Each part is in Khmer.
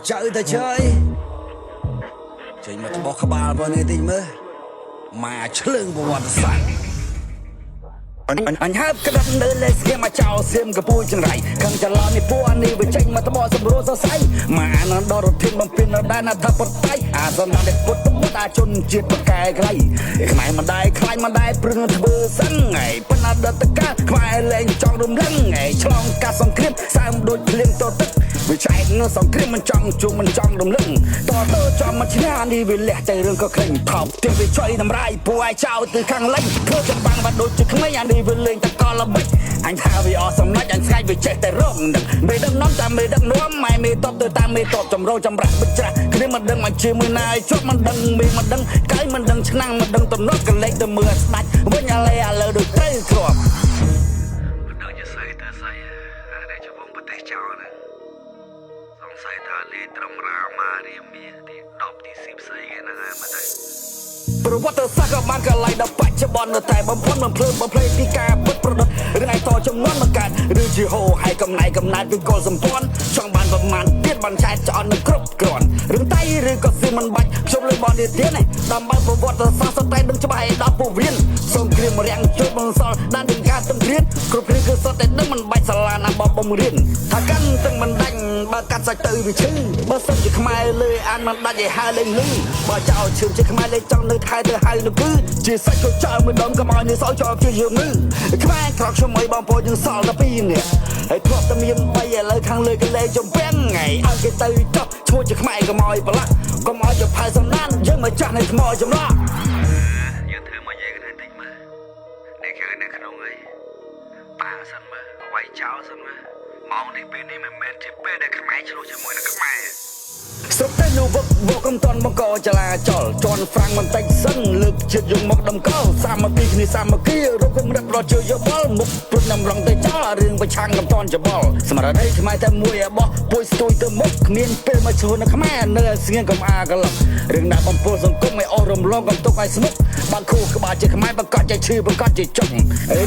chơi ta chơi chơi mà bỏ khá bà vào này tình mơ mà chương vào hoạt sản anh hát cái đâm nơi lên xem mà chào xem cái bụi chân rải khăn chả lo này pua này với tranh mà ta bỏ sầm rô sao say mà nó đo được thêm bằng pin nó đai nó thắp bật tay dân đang để bút bút ta chôn chết bật cài cái này mà đai prưng bơ sân ngày bên nào đợt tất cả khai lên trong đùm lăng ngày trong cả sòng clip sao đôi liên to tức vì chạy nó sòng clip mình trong đùm lưng to tơ cho mà chín ăn đi vì lẽ chạy đường có khinh thọc tiền vì chơi nằm rai bùa ai trao từ khang lấy thưa trong băng và đôi chữ không mấy ăn đi vì lên ta co là bích anh tha vì awesome nói anh sai vì chạy tại rộng mày đâm nón ta mày đâm nón mày mày top từ ta mày top trong rô trong rạc bích ra khi mình đừng mà chia mười này chốt mình đừng mày mình đừng cái mình đừng chức năng mình đừng tầm nốt cần lấy từ mưa sạch với nhà lê à lỡ được tới rồi đừng như say ta say để cho bông bật tay chào nè xong say ta lấy trong rào mà đi mía thì đọc thì xịp say cái này mà đây ប្រវត្តិសាស្ត្រក៏បានកន្លែងដល់បច្ចុប្បន្ននៅតែបំផុតបំភ្លើបំភ្លេចពីការពិតប្រឌិតរឿងឯតចំនួនមកកើតឬជាហោហើយកំណាយពីកុលសម្ព័ន្ធចង់បានប្រមាណទៀតបានឆែកចោលនឹងគ្រប់គ្រាន់រឿងតៃឬក៏ស៊ីមិនបាច់ខ្ញុំលើបងនេះទៀតដើម្បីប្រវត្តិសាស្ត្រតែដឹងច្បាស់ឲ្យដល់ពូវៀនសូមគ្រាមរាំងជួយបង្សល់ដាននឹងការទំរៀនគ្រប់គ្រាគឺសុទ្ធតែដឹងមិនបាច់សាលាណាបបបង្រៀនថាកាន់ទាំងមិនដាច់បើកាត់សាច់ទៅវាឈឺបើសិនជាខ្មែរលើអានមិនដាច់ឲ្យហើលេងលឺបើចោលឈឺជាខ្មែរលេងចង់នៅថែទៅហើយនោះគឺជាសាច់ក៏ចោលមួយដុំកុំឲ្យនៅសល់ចោលជាយើងងឺខ្មែរក្រកខ្ញុំឲ្យបងប្អូនយើងសល់តែពីរនាក់ហើយធ្លាប់តែមាន3ឥឡូវខាងលើកលែងចំពាំងថ្ងៃឲ្យគេទៅចោះឈ្មោះជាខ្មែរកុំឲ្យប្រឡាក់កុំឲ្យជាផែសំណានយើងមកចាស់នៅថ្មចម្លាក់យើងធ្វើមកនិយាយគ្នាតិចមើលអ្នកគេនៅក្នុងអីប៉ាសិនមើលវាយចោលសិនមើលមកនេះពេលនេះមិនមែនជាពេលដែលខ្មែរឆ្លោះជាមួយនឹងខ្មែរសុទ្ធតែនូវវកកំតនមកកចលាចលជន់ហ្វ្រាំងបន្តិចសិនលើកជាតិយកមកដំកល់សាមគ្គីគ្នាសាមគ្គីរកគំរិតប្រជើយោបល់មុខព្រឹកនំរងទៅចោលរឿងប្រឆាំងកំតនច្បល់សម្រាប់នេះខ្មែរតែមួយបោះពួយស្ទួយទៅមុខគ្មានពេលមកឈ្លោះនៅខ្មែរនៅស្ងៀងកំអាកលឹករឿងដាក់បំពុលសង្គមឲ្យអស់រំលងកំទុកឲ្យស្មុគបានគូក្បាលជាខ្មែរបង្កត់ใจឈឺបង្កត់ជាចុង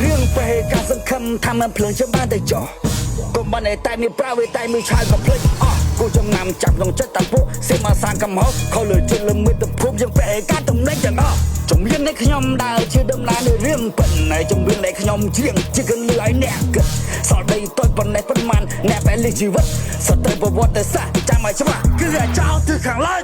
រឿងពេលការសង្ឃឹមថាមិនភ្លើងចាំបានតែចោះកុំបានតែមានប្រាវេតែមានឆាយកំភ្លេចអស់គូចំណាំចាប់ក្នុងចិត្តតាពួកសេមកសាងកំហុសខលលើជិតលើមិត្តភូមិយើងពេលការតំណែងទាំងអស់ជំនាញនៃខ្ញុំដែលជាដំណើរនៃរឿងពិនហើយជំនាញនៃខ្ញុំជាងជាគន្លឹះឲ្យអ្នកគិតសល់ដីតូចប៉ុណ្ណេះប៉ុន្មានអ្នកបែលីជីវិតសត្រូវប្រវត្តិសាស្ត្រចាំឲ្យច្បាស់គឺអាចចោលទិសខាងលិច